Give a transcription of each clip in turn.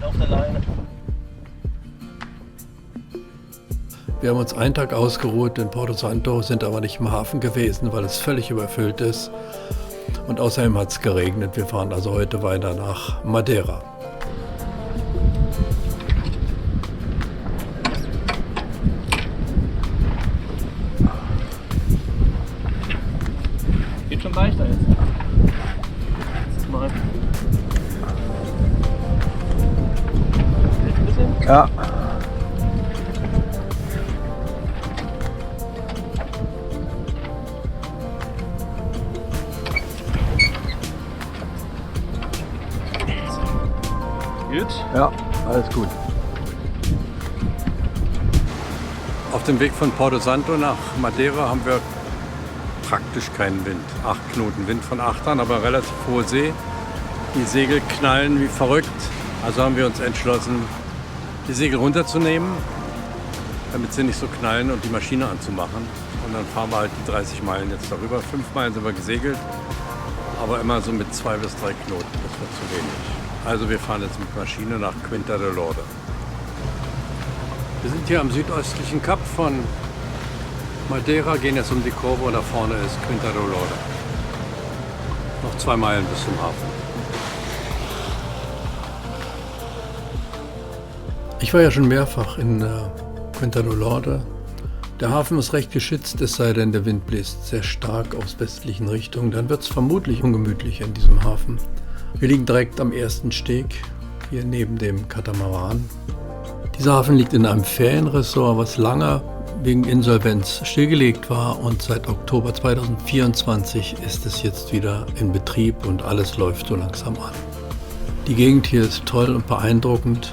auf der Leine. Wir haben uns einen Tag ausgeruht in Porto Santo, sind aber nicht im Hafen gewesen, weil es völlig überfüllt ist. Und außerdem hat es geregnet. Wir fahren also heute weiter nach Madeira. Geht schon leichter jetzt. Mal. Hilft ein bisschen? Ja. Gut. Ja, alles gut. Auf dem Weg von Porto Santo nach Madeira haben wir praktisch keinen Wind. 8 Knoten Wind von Achtern, aber relativ hohe See. Die Segel knallen wie verrückt. Also haben wir uns entschlossen, die Segel runterzunehmen, damit sie nicht so knallen und die Maschine anzumachen. Und dann fahren wir halt die 30 Meilen jetzt darüber. 5 Meilen sind wir gesegelt, aber immer so mit 2 bis 3 Knoten. Das wird zu wenig. Also wir fahren jetzt mit Maschine nach Quinta del Lorde. Wir sind hier am südöstlichen Kap von Madeira, gehen jetzt um die Kurve und da vorne ist Quinta del Lorde. Noch 2 Meilen bis zum Hafen. Ich war ja schon mehrfach in Quinta del Lorde. Der Hafen ist recht geschützt, es sei denn, der Wind bläst sehr stark aus westlichen Richtungen. Dann wird es vermutlich ungemütlich in diesem Hafen. Wir liegen direkt am ersten Steg, hier neben dem Katamaran. Dieser Hafen liegt in einem Ferienressort, was lange wegen Insolvenz stillgelegt war, und seit Oktober 2024 ist es jetzt wieder in Betrieb und alles läuft so langsam an. Die Gegend hier ist toll und beeindruckend.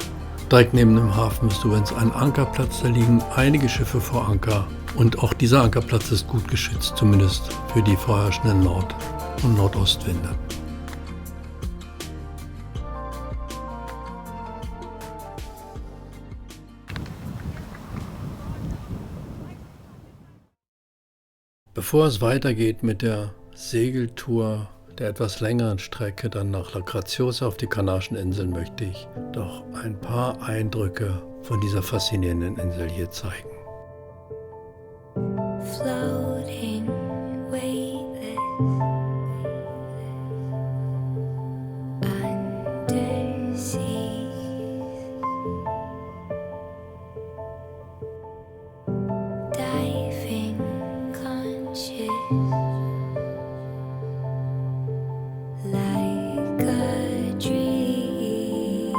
Direkt neben dem Hafen ist übrigens ein Ankerplatz, da liegen einige Schiffe vor Anker und auch dieser Ankerplatz ist gut geschützt, zumindest für die vorherrschenden Nord- und Nordostwinde. Bevor es weitergeht mit der Segeltour der etwas längeren Strecke dann nach La Graciosa auf die Kanarischen Inseln, möchte ich doch ein paar Eindrücke von dieser faszinierenden Insel hier zeigen. Floating, weightless, underseas, diving, conscious, like a dream.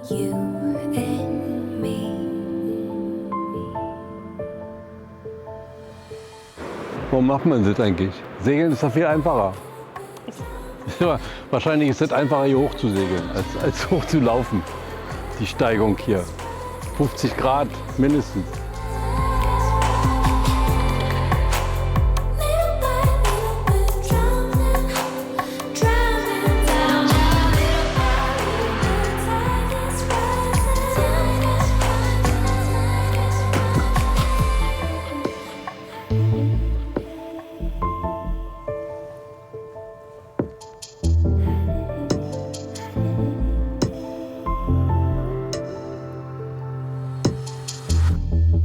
You and me. Warum macht man das eigentlich? Segeln ist doch viel einfacher. Ja, wahrscheinlich ist es einfacher, hier hoch zu segeln, als hoch zu laufen. Die Steigung hier. 50 Grad mindestens.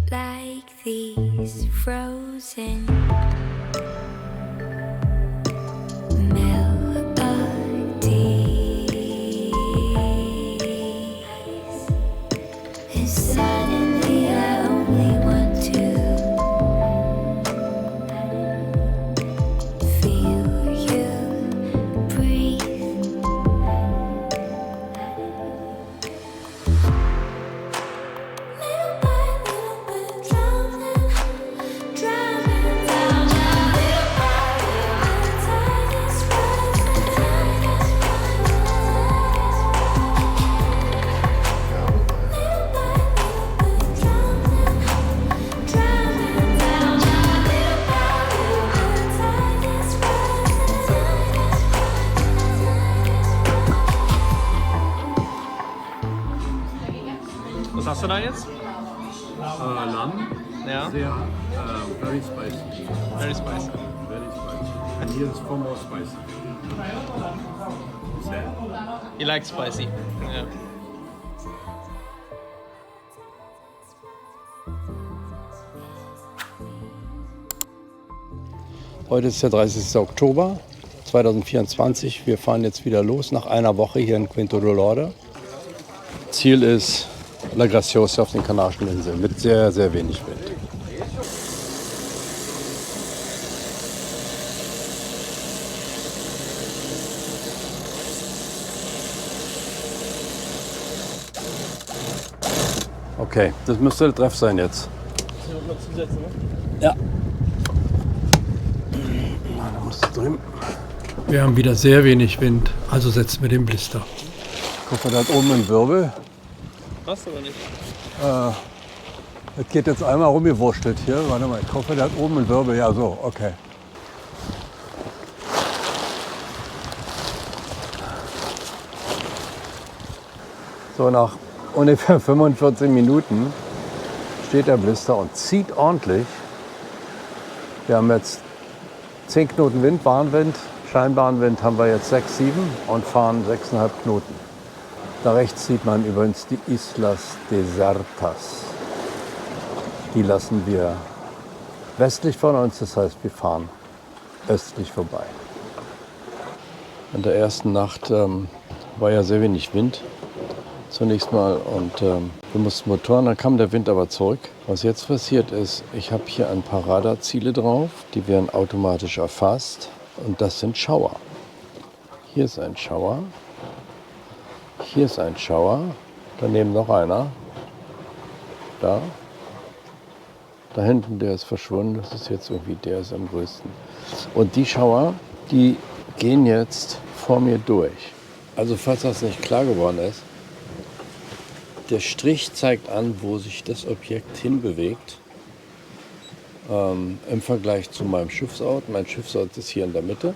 Like these frozen melodies, and suddenly I only want to feel you breathe. Little by little, we're drowning, drowning down. Little by little, the tide is rising. Little by little, we're drowning, drowning down. Little by little, the tide is rising. Was hast du da jetzt? Lamm Ja. Sehr, very spicy. Very spicy. Very spicy. And here is far more spicy. You like spicy? Yeah. Heute ist der 30. Oktober 2024. Wir fahren jetzt wieder los nach einer Woche hier in Quinto do Lorde. Ziel ist La Graciosa auf den Kanarischen Inseln mit sehr, sehr wenig Wind. Okay, das müsste der Treff sein jetzt. Ja. Da musst du drüben. Wir haben wieder sehr wenig Wind, also setzen wir den Blister. Guck mal, da hat oben einen Wirbel. Passt aber nicht. Das geht jetzt einmal rumgewurschtelt hier. Warte mal, ich hoffe, der hat oben einen Wirbel. Ja, so, okay. So, nach ungefähr 45 Minuten steht der Blister und zieht ordentlich. Wir haben jetzt 10 Knoten Wind, Bahnwind. Scheinbahnwind haben wir jetzt 6, 7 und fahren 6,5 Knoten. Da rechts sieht man übrigens die Islas Desertas. Die lassen wir westlich von uns, das heißt, wir fahren östlich vorbei. In der ersten Nacht war ja sehr wenig Wind zunächst mal und wir mussten Motoren, dann kam der Wind aber zurück. Was jetzt passiert ist, ich habe hier ein paar Radarziele drauf, die werden automatisch erfasst und das sind Schauer. Hier ist ein Schauer. Hier ist ein Schauer, daneben noch einer, da hinten, der ist verschwunden, das ist jetzt irgendwie, der ist am größten. Und die Schauer, die gehen jetzt vor mir durch. Also falls das nicht klar geworden ist, der Strich zeigt an, wo sich das Objekt hinbewegt im Vergleich zu meinem Schiffsort. Mein Schiffsort ist hier in der Mitte.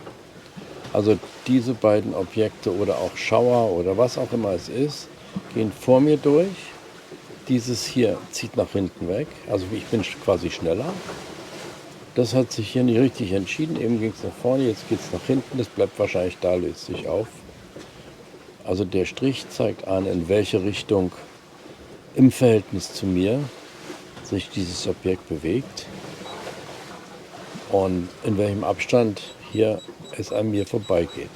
Also diese beiden Objekte oder auch Schauer oder was auch immer es ist, gehen vor mir durch. Dieses hier zieht nach hinten weg. Also ich bin quasi schneller. Das hat sich hier nicht richtig entschieden. Eben ging es nach vorne, jetzt geht es nach hinten. Das bleibt wahrscheinlich da, löst sich auf. Also der Strich zeigt an, in welche Richtung im Verhältnis zu mir sich dieses Objekt bewegt. Und in welchem Abstand hier es an mir vorbeigeht.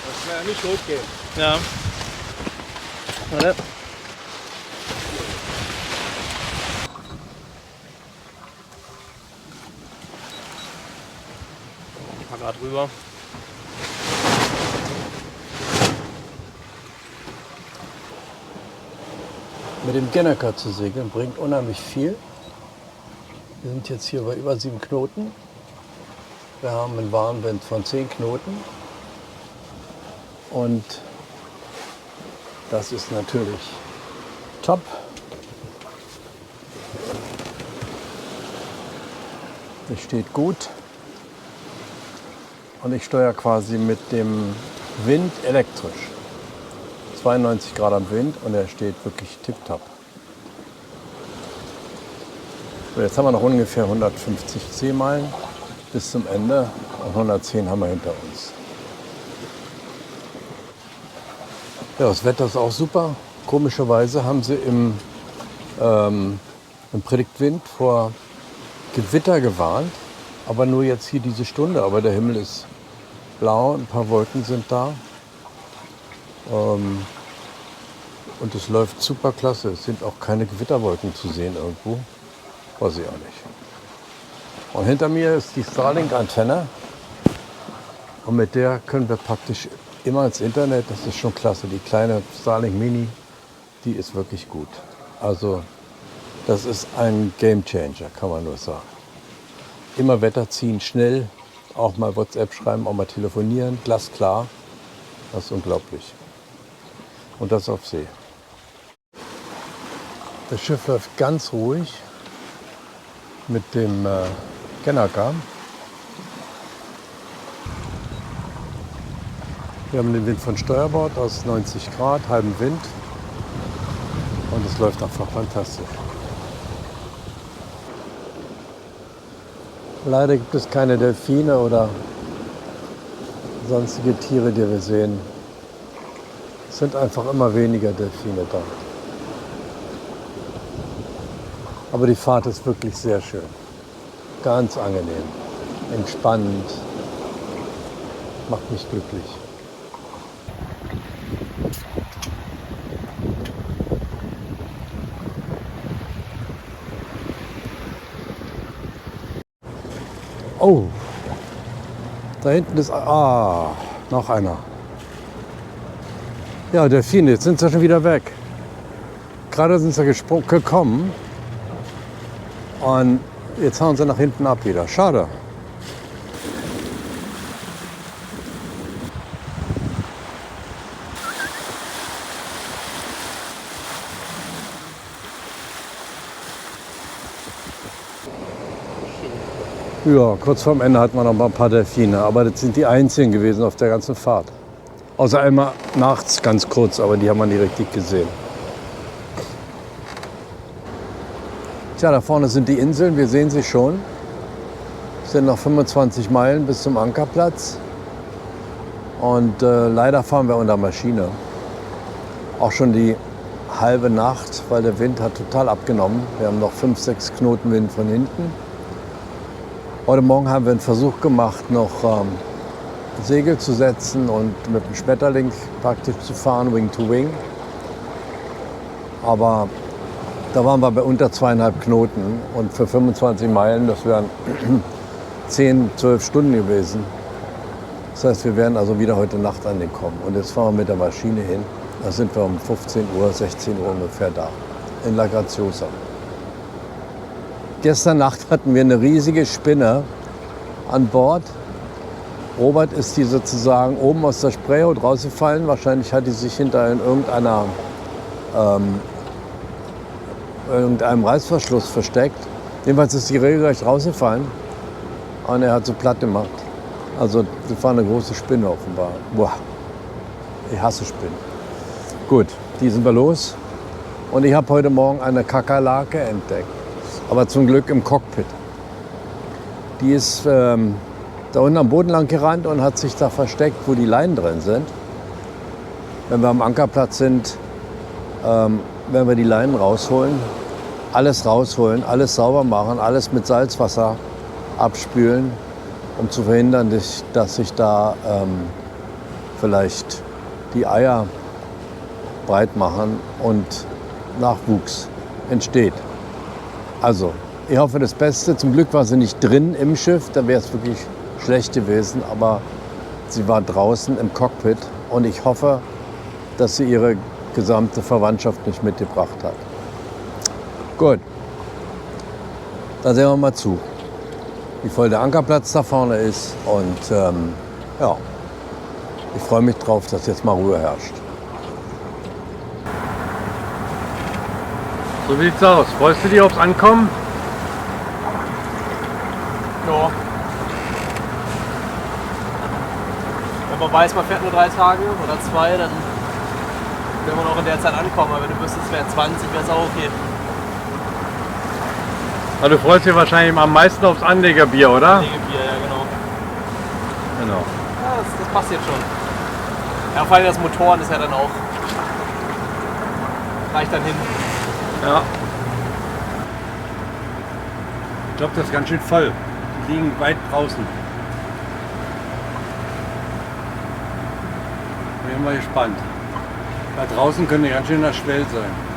Das kann ja nicht losgehen. Ja. Warte. Mal grad rüber. Mit dem Gennaker zu segeln bringt unheimlich viel. Wir sind jetzt hier bei über 7 Knoten. Wir haben einen Warnwind von 10 Knoten. Und das ist natürlich top. Das steht gut. Und ich steuere quasi mit dem Wind elektrisch. 92 Grad am Wind und er steht wirklich tipptopp. So, jetzt haben wir noch ungefähr 150 Seemeilen bis zum Ende und 110 haben wir hinter uns. Ja, das Wetter ist auch super. Komischerweise haben sie im Prediktwind vor Gewitter gewarnt, aber nur jetzt hier diese Stunde. Aber der Himmel ist blau, ein paar Wolken sind da. Und es läuft super klasse. Es sind auch keine Gewitterwolken zu sehen irgendwo. Weiß ich auch nicht. Und hinter mir ist die Starlink-Antenne. Und mit der können wir praktisch immer ins Internet. Das ist schon klasse. Die kleine Starlink Mini, die ist wirklich gut. Also das ist ein Gamechanger, kann man nur sagen. Immer Wetter ziehen, schnell. Auch mal WhatsApp schreiben, auch mal telefonieren. Glasklar. Das ist unglaublich. Und das auf See. Das Schiff läuft ganz ruhig mit dem Gennaker. Wir haben den Wind von Steuerbord aus 90 Grad, halben Wind. Und es läuft einfach fantastisch. Leider gibt es keine Delfine oder sonstige Tiere, die wir sehen. Es sind einfach immer weniger Delfine da. Aber die Fahrt ist wirklich sehr schön. Ganz angenehm, entspannend, macht mich glücklich. Oh, da hinten ist, noch einer. Ja, Delfine, jetzt sind sie schon wieder weg. Gerade sind sie gekommen und jetzt hauen sie nach hinten ab wieder. Schade. Ja, kurz vorm Ende hatten wir noch mal ein paar Delfine, aber das sind die einzigen gewesen auf der ganzen Fahrt. Außer einmal nachts ganz kurz, aber die haben wir nie richtig gesehen. Tja, da vorne sind die Inseln, wir sehen sie schon. Es sind noch 25 Meilen bis zum Ankerplatz. Und leider fahren wir unter Maschine. Auch schon die halbe Nacht, weil der Wind hat total abgenommen. Wir haben noch 5, 6 Knoten Wind von hinten. Heute Morgen haben wir einen Versuch gemacht, noch Segel zu setzen und mit dem Schmetterling praktisch zu fahren, Wing to Wing. Aber da waren wir bei unter 2,5 Knoten und für 25 Meilen, das wären 10, 12 Stunden gewesen. Das heißt, wir werden also wieder heute Nacht ankommen. Und jetzt fahren wir mit der Maschine hin. Da sind wir um 15 Uhr, 16 Uhr ungefähr da, in La Graziosa. Gestern Nacht hatten wir eine riesige Spinne an Bord. Robert ist die sozusagen oben aus der Spreehaut rausgefallen. Wahrscheinlich hat die sich hinter in irgendeinem Reißverschluss versteckt. Jedenfalls ist die regelrecht rausgefallen und er hat sie platt gemacht. Also das war eine große Spinne offenbar. Boah, ich hasse Spinnen. Gut, die sind wir los. Und ich habe heute Morgen eine Kakerlake entdeckt. Aber zum Glück im Cockpit. Die ist da unten am Boden lang gerannt und hat sich da versteckt, wo die Leinen drin sind. Wenn wir am Ankerplatz sind, werden wir die Leinen rausholen, alles sauber machen, alles mit Salzwasser abspülen, um zu verhindern, dass sich da vielleicht die Eier breit machen und Nachwuchs entsteht. Also, ich hoffe das Beste. Zum Glück war sie nicht drin im Schiff, da wäre es wirklich schlecht gewesen, aber sie war draußen im Cockpit und ich hoffe, dass sie ihre gesamte Verwandtschaft nicht mitgebracht hat. Gut, dann sehen wir mal zu, wie voll der Ankerplatz da vorne ist und ja, ich freue mich drauf, dass jetzt mal Ruhe herrscht. So sieht's aus. Freust du dich aufs Ankommen? Ja. Wenn man weiß, man fährt nur 3 Tage oder 2, dann will man auch in der Zeit ankommen. Aber wenn du wüsstest, es wären 20, wäre es auch okay. Also du freust dich wahrscheinlich am meisten aufs Anlegerbier, oder? Anlegerbier, ja genau. Genau. Ja, das passiert schon. Ja, vor allem das Motoren ist ja dann auch, reicht dann hin. Ja. Ich glaube, das ist ganz schön voll. Die liegen weit draußen. Ich bin mal gespannt. Da draußen könnte ganz schön das Schwell sein.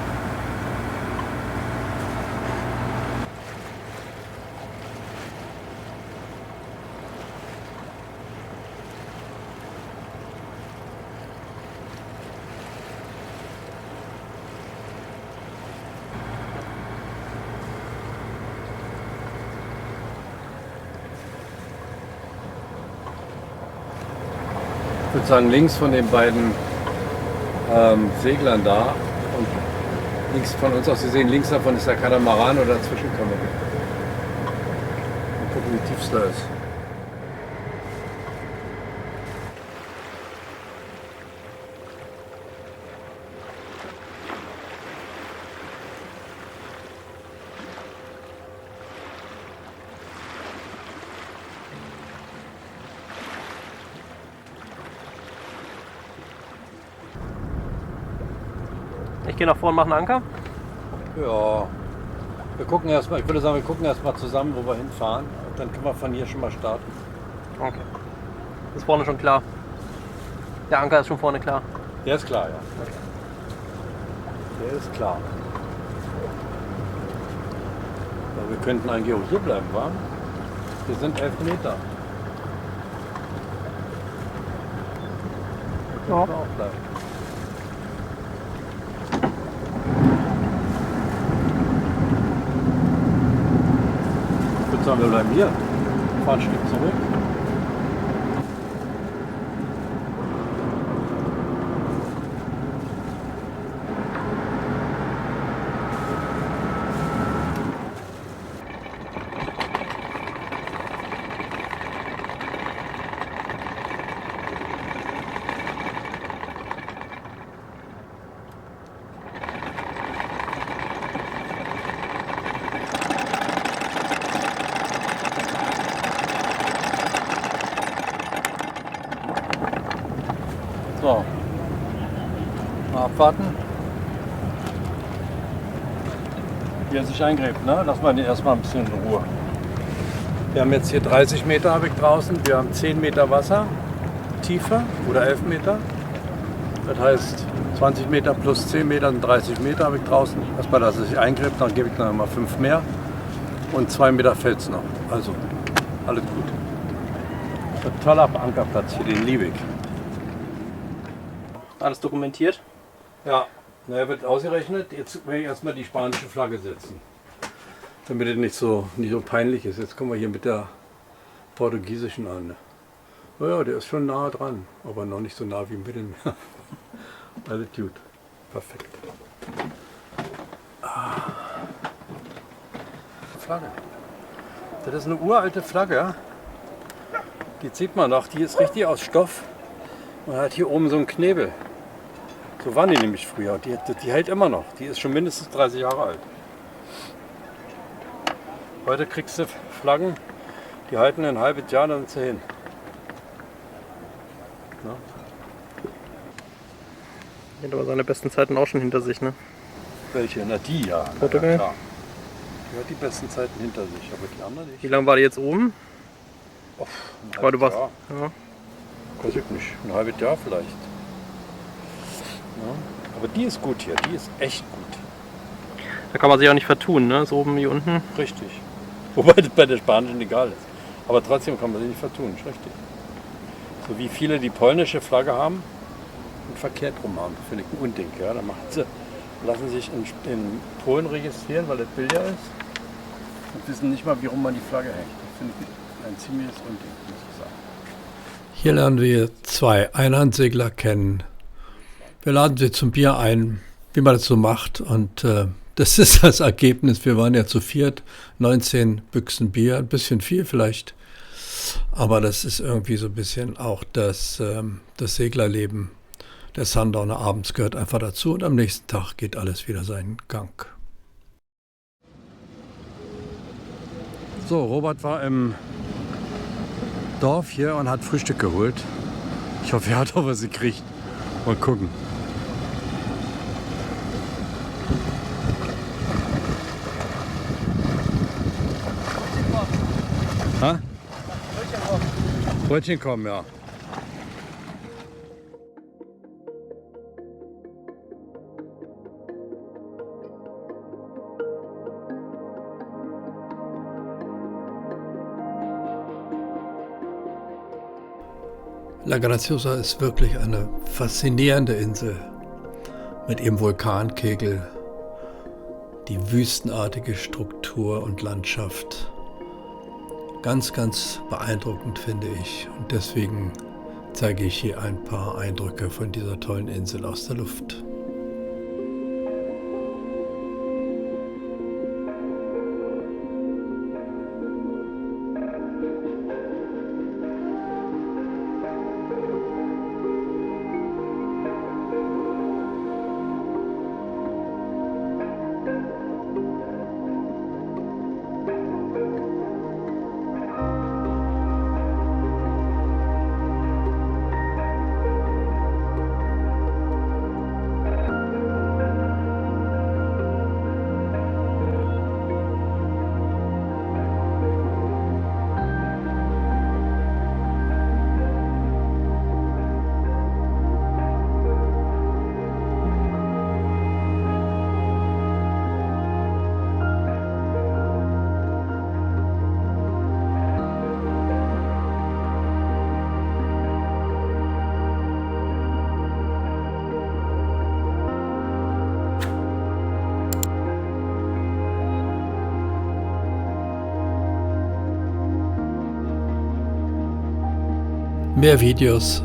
Ich würde sagen, links von den beiden Seglern da und links von uns aus gesehen, links davon ist der Katamaran oder dazwischen können wir mal gucken, wie tief es da ist. gehe nach vorne, mache einen Anker. Ja. Wir gucken erstmal, ich würde sagen, wir gucken erstmal zusammen, wo wir hinfahren. Und dann können wir von hier schon mal starten. Okay. Ist vorne schon klar. Der Anker ist schon vorne klar. Der ist klar, ja. Der ist klar. Aber wir könnten eigentlich auch hier bleiben, wa? Wir sind 11 Meter. Wir Ja. können auch bleiben. Ich würde sagen, wir bleiben hier. Fahren ein Stück zurück. So. Mal abwarten. Wie er sich eingräbt, ne? Lass mal den erstmal ein bisschen in Ruhe. Wir haben jetzt hier 30 Meter habe ich draußen. Wir haben 10 Meter Wasser, Tiefe oder 11 Meter. Das heißt 20 Meter plus 10 Meter sind 30 Meter habe ich draußen. Erstmal, dass er sich eingräbt, dann gebe ich noch mal 5 mehr. Und 2 Meter fällt es noch. Also, alles gut. Ein toller Ankerplatz hier, den liebe ich. Alles dokumentiert. Ja, er wird ausgerechnet. Jetzt werde ich erstmal die spanische Flagge setzen. Damit es nicht so peinlich ist. Jetzt kommen wir hier mit der portugiesischen an. Naja, der ist schon nah dran, aber noch nicht so nah wie mit dem. Alles gut. Perfekt. Flagge. Das ist eine uralte Flagge. Die sieht man noch. Die ist richtig aus Stoff und hat hier oben so einen Knebel. So waren die nämlich früher. Die hält immer noch. Die ist schon mindestens 30 Jahre alt. Heute kriegst du Flaggen, die halten ein halbes Jahr, dann sind sie hin. Na? Er hat aber seine besten Zeiten auch schon hinter sich, ne? Welche? Na die ja. Na, Portugal? ja, klar. Die hat die besten Zeiten hinter sich, aber die andere nicht. Wie lange war die jetzt oben? Oh, ein Aber du warst. Jahr. Ja. Weiß ich nicht. Ein halbes Jahr vielleicht. Ja. Aber die ist gut hier. Die ist echt gut. Da kann man sich auch nicht vertun, ne? So oben wie unten. Richtig. Wobei das bei der spanischen egal ist. Aber trotzdem kann man sich nicht vertun. Ist richtig. So wie viele die polnische Flagge haben und verkehrt rum haben. Finde ich ein Unding. Ja? Da lassen sich in Polen registrieren, weil das Bilder ist. Und wissen nicht mal, wie rum man die Flagge hängt. Das finde ich ein ziemliches Unding, muss ich sagen. Hier lernen wir 2 Einhandsegler kennen. Wir laden sie zum Bier ein, wie man das so macht. Und das ist das Ergebnis. Wir waren ja zu viert, 19 Büchsen Bier, ein bisschen viel vielleicht. Aber das ist irgendwie so ein bisschen auch das Seglerleben. Der Sundowner abends gehört einfach dazu und am nächsten Tag geht alles wieder seinen Gang. So, Robert war im Dorf hier und hat Frühstück geholt. Ich hoffe, er hat auch was gekriegt. Mal gucken. Ha? Brötchen kommen, ja. La Graciosa ist wirklich eine faszinierende Insel mit ihrem Vulkankegel, die wüstenartige Struktur und Landschaft. Ganz, ganz beeindruckend finde ich und deswegen zeige ich hier ein paar Eindrücke von dieser tollen Insel aus der Luft. Mehr Videos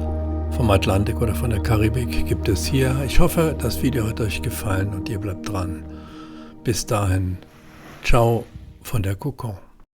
vom Atlantik oder von der Karibik gibt es hier. Ich hoffe, das Video hat euch gefallen und ihr bleibt dran. Bis dahin, ciao von der Kokon.